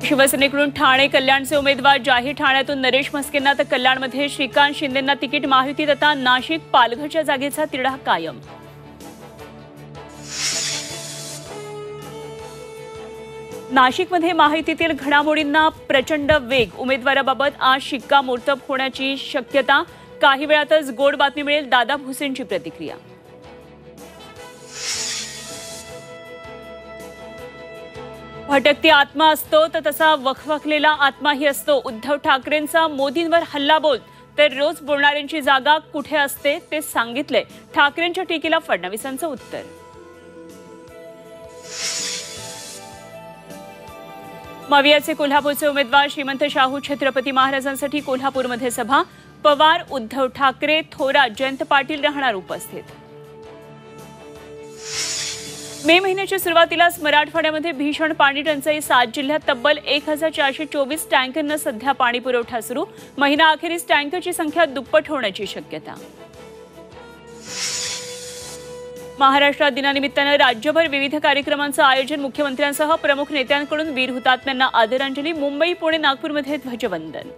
शिवसेनेकडून ठाणे कल्याणचे उमेदवार जाहीर, ठाण्यातून नरेश म्हस्केंना तर कल्याणमध्ये श्रीकांत शिंदेंना तिकीट. महायुतीत आता नाशिक पालघरच्या जागेचा तिढा कायम. नाशिकमध्ये महायुतीतील घडामोडींना प्रचंड वेग. उमेदवाराबाबत आज शिक्कामोर्तब होण्याची शक्यता. काही वेळातच गोड बातमी मिळेल. दादा भुसेंची प्रतिक्रिया. भटकती आत्मा असतो तर तसा वखवखलेला आत्माही असतो. उद्धव ठाकरेंचा मोदींवर हल्लाबोल. तर रोज बोलणाऱ्यांची जागा कुठे असते ते सांगितले. ठाकरेंच्या टीकेला फडणवीसांचं उत्तर. मावियाचे कोल्हापूरचे उमेदवार श्रीमंत शाहू छत्रपती महाराजांसाठी कोल्हापूरमध्ये सभा. पवार, उद्धव ठाकरे, थोरात, जयंत पाटील राहणार उपस्थित. मे महिन्याच्या सुरुवातीलाच मराठवाड्यामध्ये भीषण पाणी टंचाई. 7 जिल्ह्यात तब्बल 1424 टँकरनं सध्या पाणी पुरवठा सुरू. महिना अखेरीस टँकरची संख्या दुप्पट होण्याची शक्यता. महाराष्ट्र दिनानिमित्तानं राज्यभर विविध कार्यक्रमांचं आयोजन. मुख्यमंत्र्यांसह प्रमुख नेत्यांकडून वीर हुतात्म्यांना आदरांजली. मुंबई, पुणे, नागपूरमध्ये ध्वजवंदन.